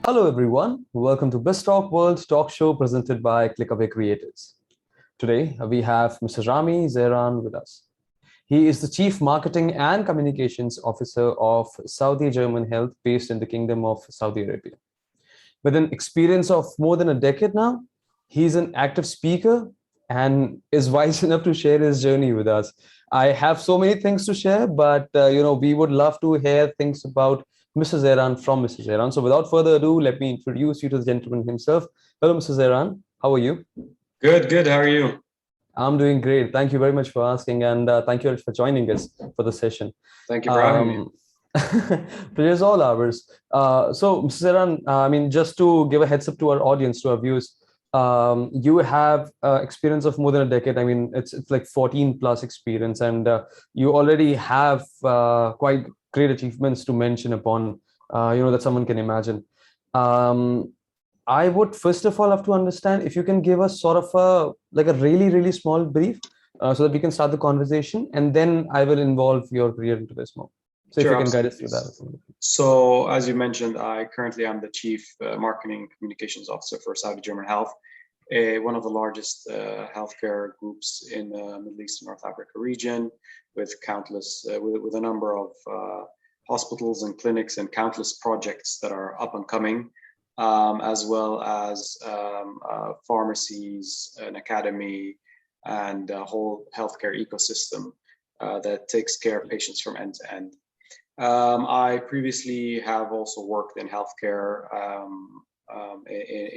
Hello, everyone. Welcome to BizzTalk World Talk Show presented by Clickaway Creators. Today, we have Mr. Rami Zahran with us. He is the Chief Marketing and Communications Officer of Saudi German Health based in the Kingdom of Saudi Arabia. With an experience of more than a decade now, he's an active speaker and is wise enough to share his journey with us. I have so many things to share, but we would love to hear things about Mr. Zahran from Mr. Zahran. So without further ado, let me introduce you to the gentleman himself. Hello, Mr. Zahran. How are you? Good. How are you? I'm doing great. Thank you very much for asking, and thank you for joining us for the session. Thank you for having me. Pleasure's all ours. So, Mr. Zahran, just to give a heads up to our audience, to our viewers, you have experience of more than a decade. I mean, it's like 14 plus experience, and you already have quite great achievements to mention upon, that someone can imagine. Um, I would first of all have to understand if you can give us sort of a really small brief, so that we can start the conversation, and then I will involve your career into this more. So if Sure, you can guide us absolutely. through that. So, as you mentioned, I currently am the Chief Marketing and Communications Officer for Saudi German Health, one of the largest healthcare groups in the Middle East and North Africa region, with with a number of hospitals and clinics and countless projects that are up and coming, as well as pharmacies, an academy, and a whole healthcare ecosystem that takes care of patients from end to end. I previously have also worked in healthcare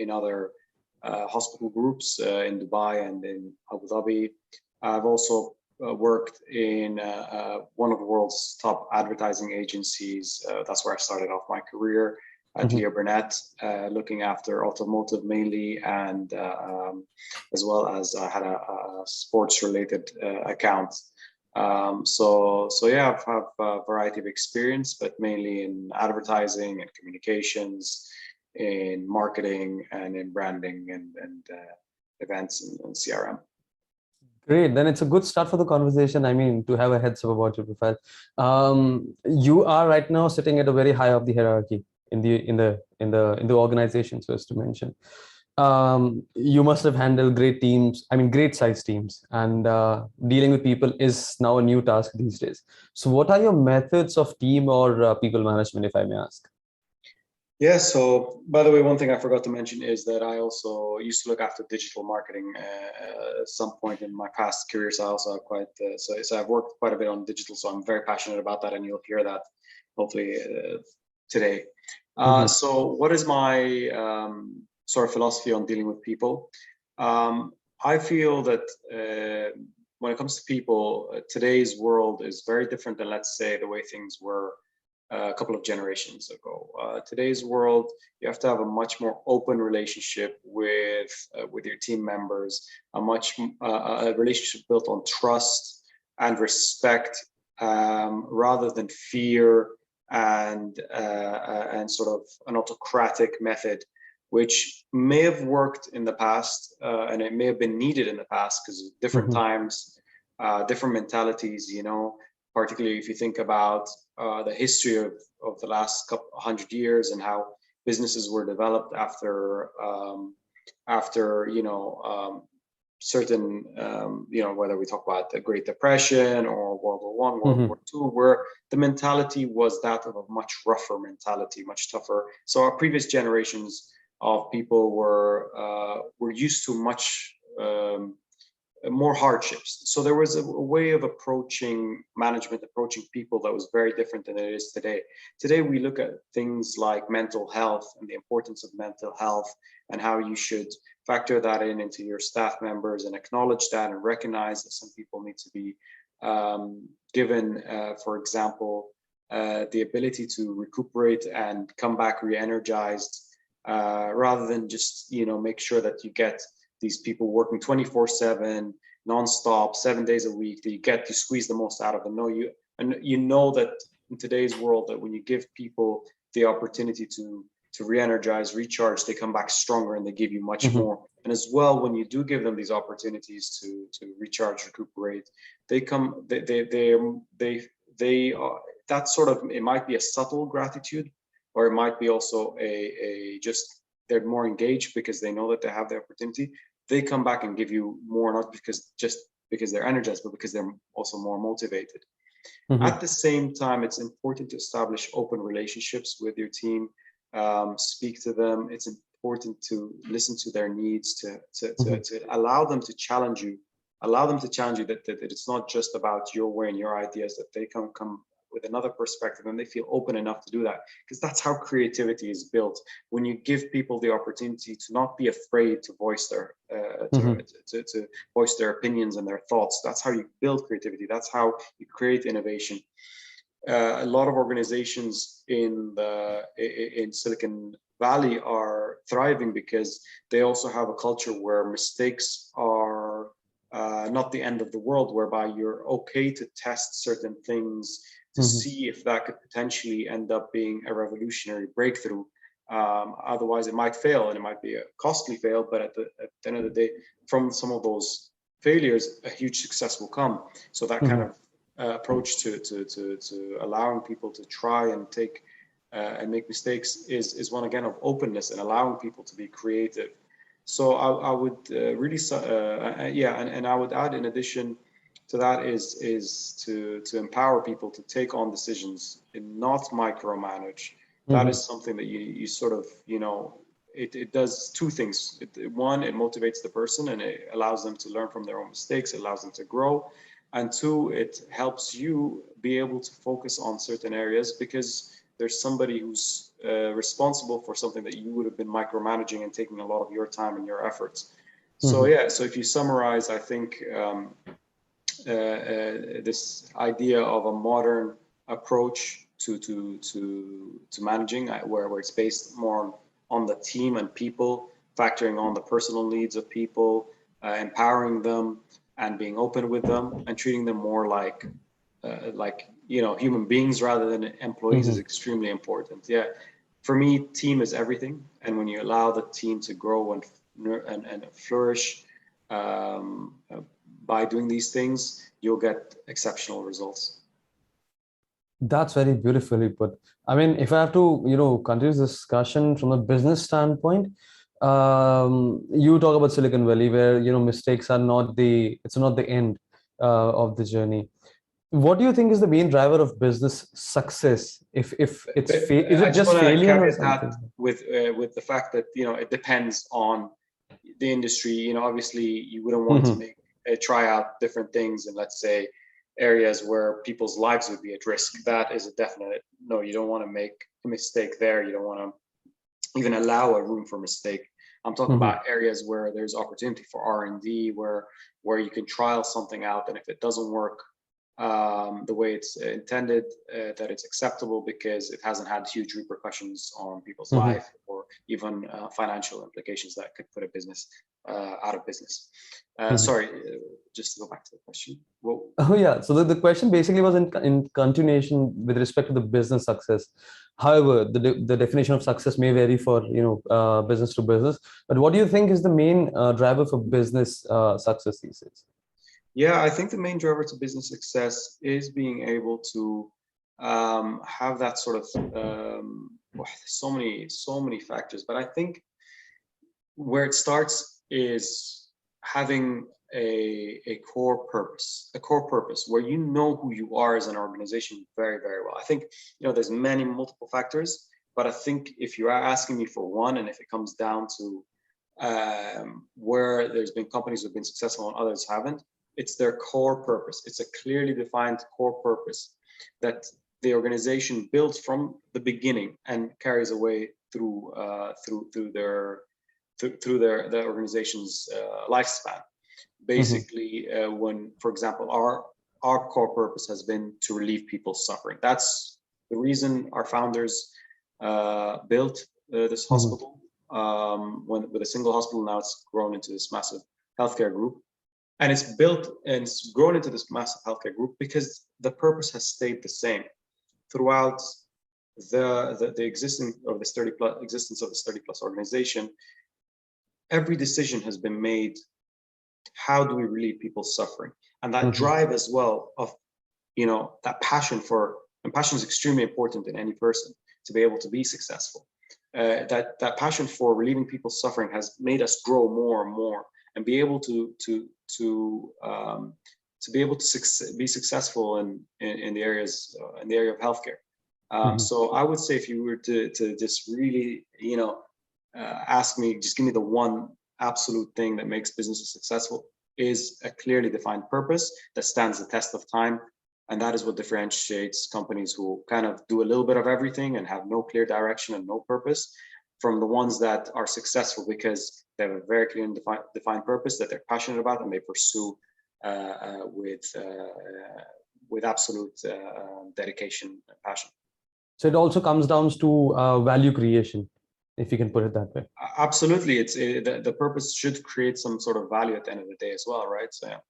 in other hospital groups in Dubai and in Abu Dhabi. I've also worked in one of the world's top advertising agencies. That's where I started off my career at Leo Burnett, looking after automotive mainly, and as well as I had a sports-related account. Yeah, I've have a variety of experience, but mainly in advertising and communications, in marketing and in branding and events and CRM. Great. Then it's a good start for the conversation. I mean, to have a heads up about your profile. You are right now sitting at a very high of the hierarchy in the organization, so as to mention. You must have handled great teams, I mean, great size teams, and dealing with people is now a new task these days. So what are your methods of team or people management, if I may ask? Yeah, so by the way, one thing I forgot to mention is that I also used to look after digital marketing at some point in my past career. So I also have so I've worked quite a bit on digital, so I'm very passionate about that, and you'll hear that hopefully today. So what is my sort of philosophy on dealing with people? I feel that when it comes to people, today's world is very different than, let's say, the way things were a couple of generations ago. Today's world, you have to have a much more open relationship with your team members, a relationship built on trust and respect, rather than fear and sort of an autocratic method, which may have worked in the past, and it may have been needed in the past because different times, different mentalities, particularly if you think about the history of the last couple 100 years and how businesses were developed after certain whether we talk about the Great Depression or World War I, World War II, where the mentality was that of a much rougher mentality, much tougher. So our previous generations of people were used to much more hardships. So there was a way of approaching management, approaching people that was very different than it is today. Today, we look at things like mental health and the importance of mental health and how you should factor that into your staff members and acknowledge that and recognize that some people need to be given, for example, the ability to recuperate and come back re-energized, rather than just, make sure that you get these people working 24/7, nonstop, 7 days a week, that you squeeze the most out of them. You know that in today's world, that when you give people the opportunity to re-energize, recharge, they come back stronger and they give you much more. And as well, when you do give them these opportunities to recharge, recuperate, they that sort of, it might be a subtle gratitude, or it might be also a just they're more engaged because they know that they have the opportunity. They come back and give you more, not just because they're energized, but because they're also more motivated. At the same time, it's important to establish open relationships with your team, speak to them. It's important to listen to their needs, to allow them to challenge you, that it's not just about your way and your ideas, that they can come with another perspective and they feel open enough to do that, because that's how creativity is built. When you give people the opportunity to not be afraid to voice their to voice their opinions and their thoughts, that's how you build creativity. That's how you create innovation. A lot of organizations in Silicon Valley are thriving because they also have a culture where mistakes are not the end of the world, whereby you're okay to test certain things to see if that could potentially end up being a revolutionary breakthrough. Otherwise, it might fail, and it might be a costly fail. But at the end of the day, from some of those failures, a huge success will come. So that kind of approach to allowing people to try and take and make mistakes is one, again, of openness and allowing people to be creative. So I would really, and I would add, in addition to that, is to empower people to take on decisions and not micromanage. That is something that you sort of, it does two things. One, it motivates the person and it allows them to learn from their own mistakes. It allows them to grow. And two, it helps you be able to focus on certain areas because there's somebody who's responsible for something that you would have been micromanaging and taking a lot of your time and your efforts. So so if you summarize, I think this idea of a modern approach to managing, where it's based more on the team and people, factoring on the personal needs of people, empowering them and being open with them and treating them more like human beings rather than employees is extremely important. Yeah, for me, team is everything, and when you allow the team to grow and flourish by doing these things, you'll get exceptional results. That's very beautifully put. I mean, if I have to, continue this discussion from a business standpoint, you talk about Silicon Valley, where mistakes are not the end of the journey. What do you think is the main driver of business success? If is it just failure or something? With the fact that it depends on the industry. Obviously, you wouldn't want to try out different things in, let's say, areas where people's lives would be at risk. That is a definite no. You don't want to make a mistake there. You don't want to even allow a room for mistake. I'm talking about areas where there's opportunity for R&D, where you can trial something out, and if it doesn't work the way it's intended, that it's acceptable because it hasn't had huge repercussions on people's life or even financial implications that could put a business out of business. Sorry, just to go back to the question. Oh yeah, so the question basically was in continuation with respect to the business success. However, the definition of success may vary for business to business. But what do you think is the main driver for business success these days? Yeah, I think the main driver to business success is being able to have that sort of so many factors. But I think where it starts is having a core purpose where you know who you are as an organization very, very well. I think there's multiple factors, but I think if you are asking me for one, and if it comes down to where there's been companies who've been successful and others haven't, it's their core purpose. It's a clearly defined core purpose that the organization builds from the beginning and carries away through their organization's lifespan. Basically, when, for example, our core purpose has been to relieve people's suffering. That's the reason our founders built this hospital. With a single hospital, now it's grown into this massive healthcare group. And it's built and it's grown into this massive healthcare group because the purpose has stayed the same throughout the existence of this 30 plus organization. Every decision has been made. How do we relieve people's suffering? And that drive as well of, that passion and passion is extremely important in any person. to be able to be successful. That passion for relieving people's suffering has made us grow more and more, and be able to be able to be successful in the areas in the area of healthcare. So I would say, if you were to just really, ask me, just give me the one absolute thing that makes businesses successful, is a clearly defined purpose that stands the test of time. And that is what differentiates companies who kind of do a little bit of everything and have no clear direction and no purpose, from the ones that are successful because they have a very clear and defined purpose that they're passionate about, and they pursue with absolute dedication and passion. So it also comes down to value creation, if you can put it that way. Absolutely. The purpose should create some sort of value at the end of the day as well, right? So yeah.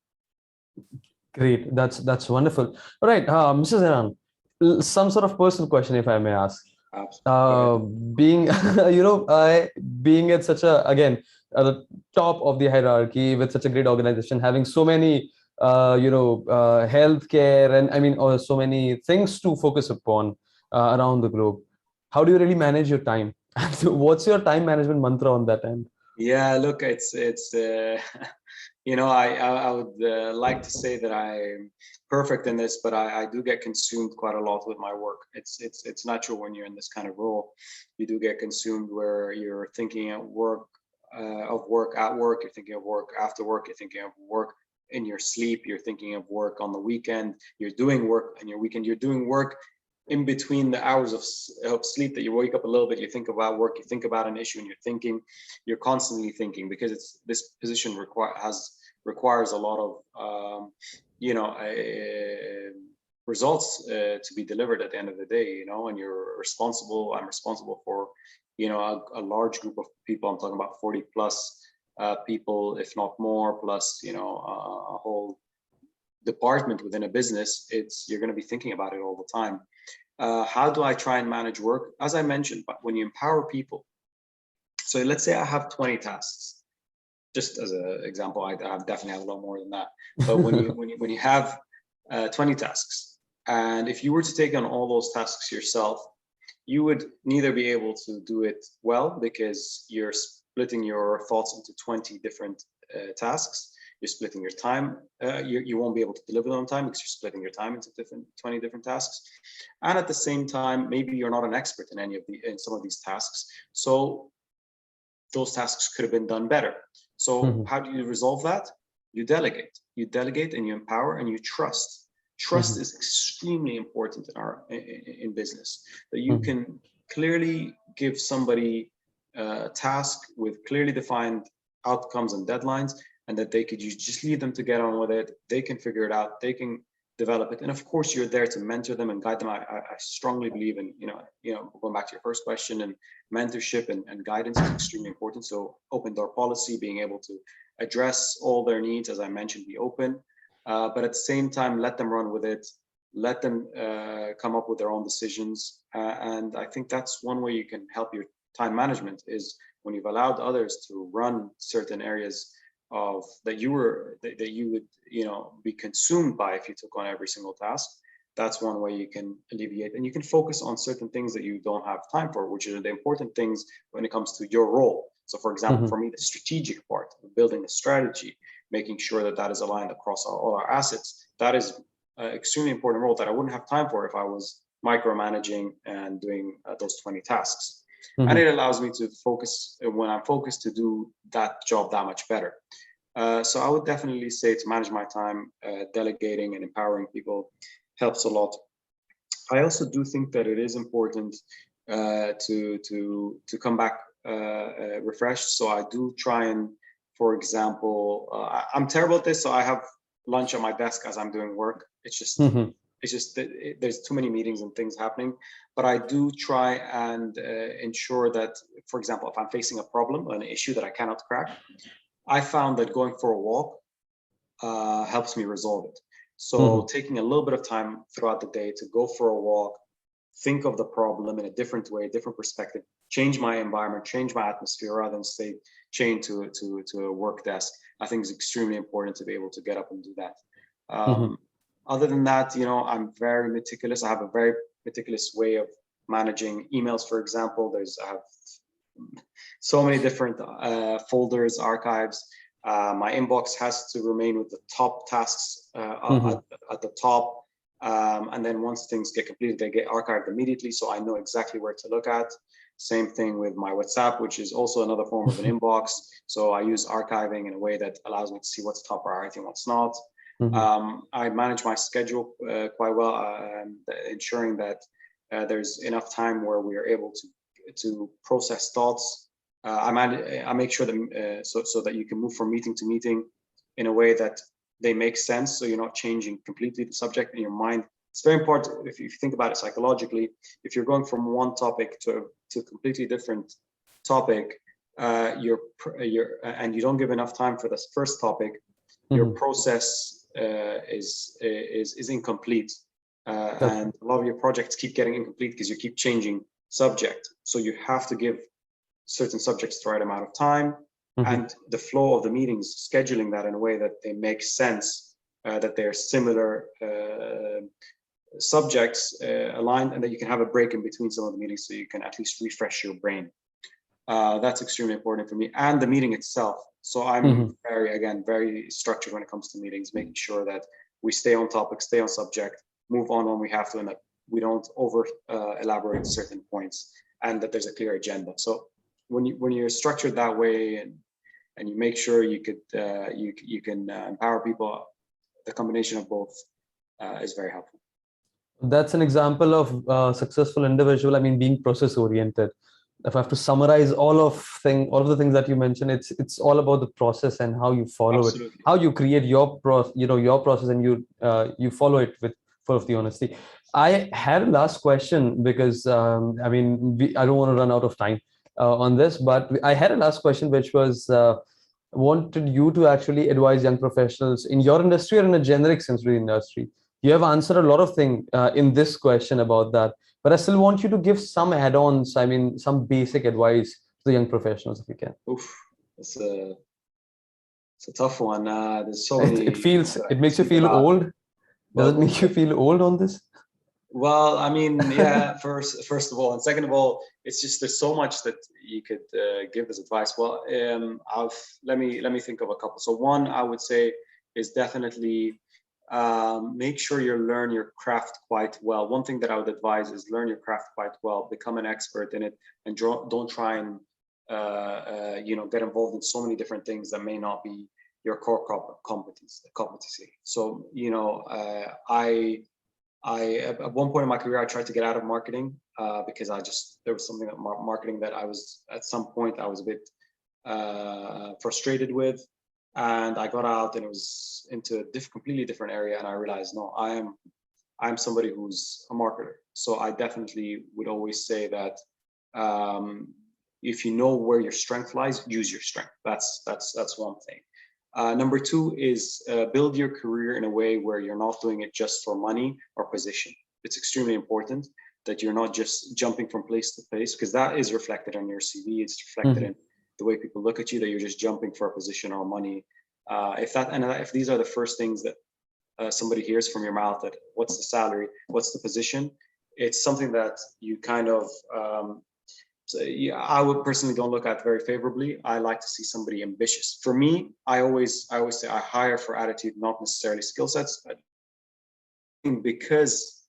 Great, that's wonderful. All right, Mrs. Zahran, some sort of personal question, if I may ask. Being being at such a, again, at the top of the hierarchy with such a great organization, having so many healthcare and or so many things to focus upon around the globe, how do you really manage your time? What's your time management mantra on that end? Yeah, look, it's I would like to say that I'm perfect in this, but I do get consumed quite a lot with my work. It's natural when you're in this kind of role. You do get consumed where you're thinking of work at work, you're thinking of work after work, you're thinking of work in your sleep, you're thinking of work on the weekend, you're doing work on your weekend, you're doing work in between the hours of sleep, that you wake up a little bit, you think about work, you think about an issue, and you're constantly thinking, because this position requires a lot of results to be delivered at the end of the day, and I'm responsible for a large group of people. I'm talking about 40 plus people, if not more, plus a whole department within a business. You're going to be thinking about it all the time. How do I try and manage work? As I mentioned, but when you empower people, so let's say I have 20 tasks, just as an example, I definitely have a lot more than that. But when you have 20 tasks, and if you were to take on all those tasks yourself, you would neither be able to do it well, because you're splitting your thoughts into 20 different tasks. You're splitting your time. You won't be able to deliver them on time because you're splitting your time into 20 different tasks. And at the same time, maybe you're not an expert in some of these tasks. So those tasks could have been done better. So how do you resolve that? You delegate. You delegate and you empower and you trust. Trust is extremely important in business. That you can clearly give somebody a task with clearly defined outcomes and deadlines, and that you just leave them to get on with it. They can figure it out. They can develop it. And of course, you're there to mentor them and guide them. I strongly believe in, going back to your first question, and mentorship and guidance is extremely important. So open door policy, being able to address all their needs, as I mentioned, be open, but at the same time, let them run with it. Let them come up with their own decisions. And I think that's one way you can help your time management, is when you've allowed others to run certain areas that you would be consumed by if you took on every single task. That's one way you can alleviate, and you can focus on certain things that you don't have time for, which are the important things when it comes to your role. So for example, for me, the strategic part of building a strategy, making sure that is aligned across all our assets, that is an extremely important role that I wouldn't have time for if I was micromanaging and doing those 20 tasks. And it allows me to focus, when I'm focused, to do that job that much better. So I would definitely say, to manage my time, delegating and empowering people helps a lot. I also do think that it is important to come back refreshed. So I do try and, for example, I'm terrible at this, so I have lunch on my desk as I'm doing work. It's just there's too many meetings and things happening, but I do try and ensure that, for example, if I'm facing a problem, an issue that I cannot crack, I found that going for a walk helps me resolve it. So taking a little bit of time throughout the day to go for a walk, think of the problem in a different way, different perspective, change my environment, change my atmosphere, rather than stay chained to a work desk, I think is extremely important to be able to get up and do that. Other than that, I'm very meticulous. I have a very meticulous way of managing emails, for example. I have so many different folders, archives. My inbox has to remain with the top tasks at the top. And then once things get completed, they get archived immediately. So I know exactly where to look at. Same thing with my WhatsApp, which is also another form of an inbox. So I use archiving in a way that allows me to see what's top priority and what's not. I manage my schedule quite well, ensuring that there's enough time where we are able to process thoughts. I make sure that so that you can move from meeting to meeting in a way that they make sense. So you're not changing completely the subject in your mind. It's very important if you think about it psychologically. If you're going from one topic to a completely different topic, and you don't give enough time for this first topic, your process is incomplete, and a lot of your projects keep getting incomplete because you keep changing subject. So you have to give certain subjects the right amount of time, and the flow of the meetings, scheduling that in a way that they make sense, that they're similar subjects aligned, and that you can have a break in between some of the meetings so you can at least refresh your brain. That's extremely important for me, and the meeting itself. So I'm very structured when it comes to meetings, making sure that we stay on topic, stay on subject, move on when we have to, and that we don't over elaborate certain points, and that there's a clear agenda. So when you're structured that way, and you make sure you can empower people, the combination of both is very helpful. That's an example of a successful individual. I mean, being process oriented. If I have to summarize all of the things that you mentioned, it's all about the process and how you follow it, how you create your process, and you follow it with full of the honesty. I had a last question because I don't want to run out of time on this, but I had a last question, which was wanted you to actually advise young professionals in your industry or in a generic sense of the industry. You have answered a lot of things in this question about that, but I still want you to give some add-ons. I mean, some basic advice to the young professionals, if you can. Oof, it's a tough one. There's so many. It makes you feel old. Does it make you feel old on this? Well, I mean, yeah. First of all, and second of all, it's just there's so much that you could give as advice. Well, let me think of a couple. So one, I would say, is definitely make sure you learn your craft quite well. One thing that I would advise is learn your craft quite well, become an expert in it, and don't try and get involved in so many different things that may not be your core competency. So I at one point in my career I tried to get out of marketing because there was something about marketing that I was at some point I was a bit frustrated with. And I got out and it was into a completely different area. And I realized, no, I'm somebody who's a marketer. So I definitely would always say that if you know where your strength lies, use your strength. That's one thing. Number two is build your career in a way where you're not doing it just for money or position. It's extremely important that you're not just jumping from place to place, because that is reflected on your CV. It's reflected in the way people look at you, that you're just jumping for a position or money. If these are the first things that somebody hears from your mouth, that what's the salary, what's the position, it's something that you kind of, I would personally don't look at very favorably. I like to see somebody ambitious. For me, I always say I hire for attitude, not necessarily skill sets, but because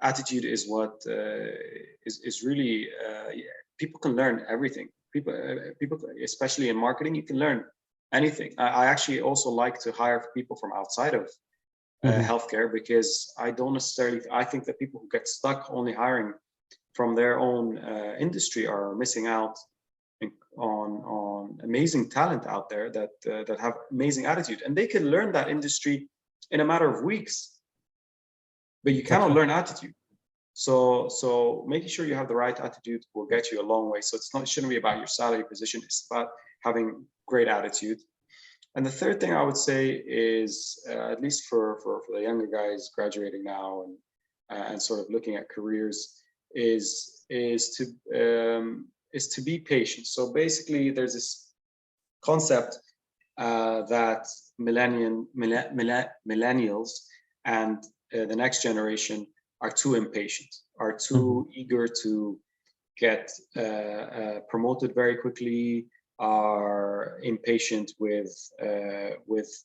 attitude is what is really people can learn everything. People, especially in marketing, you can learn anything. I actually also like to hire people from outside of healthcare, because I think that people who get stuck only hiring from their own industry are missing out on amazing talent out there that have amazing attitude, and they can learn that industry in a matter of weeks. But you cannot learn attitude. So making sure you have the right attitude will get you a long way. So it shouldn't be about your salary position. It's about having great attitude. And the third thing I would say is, at least for the younger guys graduating now and sort of looking at careers, is to be patient. So basically, there's this concept that millennials and the next generation are too impatient, are too eager to get promoted very quickly, are impatient with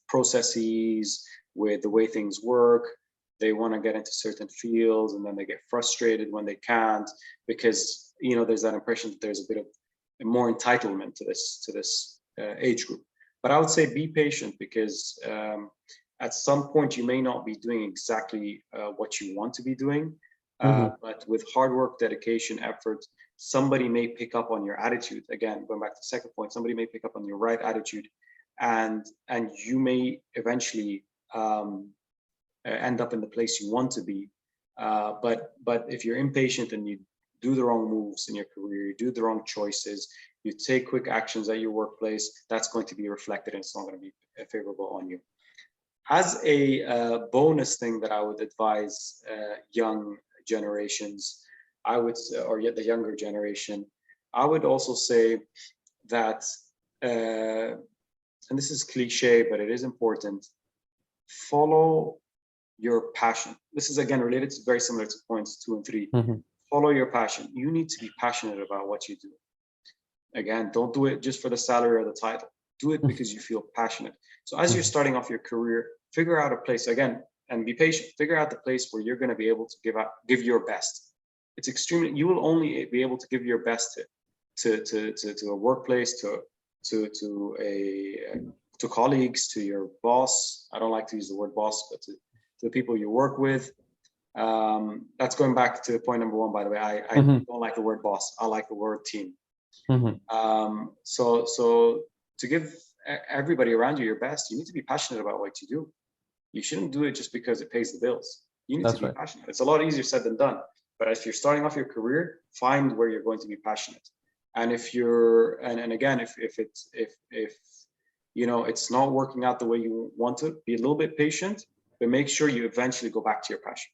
processes, with the way things work. They want to get into certain fields, and then they get frustrated when they can't, because there's that impression that there's a bit of more entitlement to this age group. But I would say be patient, because at some point you may not be doing exactly what you want to be doing, but with hard work, dedication, effort, somebody may pick up on your attitude. Again, going back to the second point, somebody may pick up on your right attitude, and you may eventually end up in the place you want to be. But if you're impatient and you do the wrong moves in your career, you do the wrong choices, you take quick actions at your workplace, that's going to be reflected, and it's not going to be favorable on you. As a bonus thing that I would advise young generations, or yet the younger generation, I would also say that, and this is cliche, but it is important, follow your passion. This is again related to, very similar to points 2 and 3. Follow your passion. You need to be passionate about what you do. Again, don't do it just for the salary or the title. Do it because you feel passionate. So as you're starting off your career, figure out a place, again, and be patient. Figure out the place where you're going to be able to give your best. It's extremely, you will only be able to give your best to a workplace, to colleagues, to your boss. I don't like to use the word boss, but to the people you work with. That's going back to point number 1, by the way. I don't like the word boss. I like the word team. So to give everybody around you your best, you need to be passionate about what you do. You shouldn't do it just because it pays the bills. You need to be passionate. It's a lot easier said than done. But if you're starting off your career, find where you're going to be passionate. And if you're, and again, if it's not working out the way you want to, be a little bit patient, but make sure you eventually go back to your passion.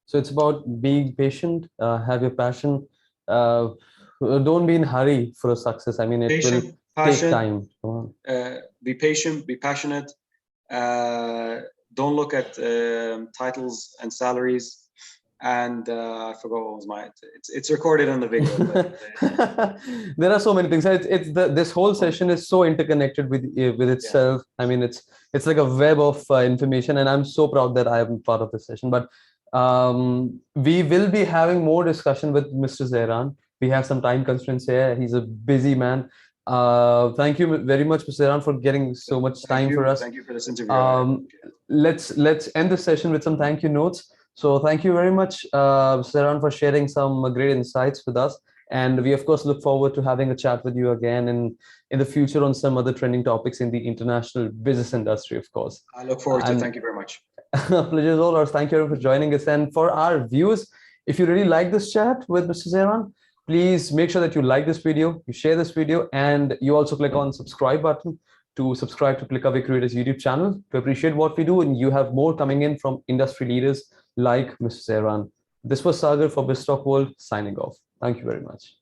So it's about being patient, have your passion. Don't be in a hurry for a success. I mean, it will take time. Be patient, be passionate. Don't look at titles and salaries. And I forgot what was mine. It's recorded on the video. But, there are so many things. This whole session is so interconnected with itself. I mean, it's like a web of information, and I'm so proud that I am part of this session. But we will be having more discussion with Mr. Zahran. We have some time constraints here. He's a busy man. Thank you very much, Mr. Zahran, for getting so much time for us. Thank you for this interview. Let's end the session with some thank you notes. So thank you very much, Zahran, for sharing some great insights with us. And we, of course, look forward to having a chat with you again in the future on some other trending topics in the international business industry, of course. I look forward to it. Thank you very much. Pleasure is all ours. Thank you for joining us. And for our viewers, if you really like this chat with Mr. Zahran, please make sure that you like this video, you share this video, and you also click on subscribe button to subscribe to Click Away Creators YouTube channel to appreciate what we do. And you have more coming in from industry leaders like Mr. Zahran. This was Sagar for BizzTalk World signing off. Thank you very much.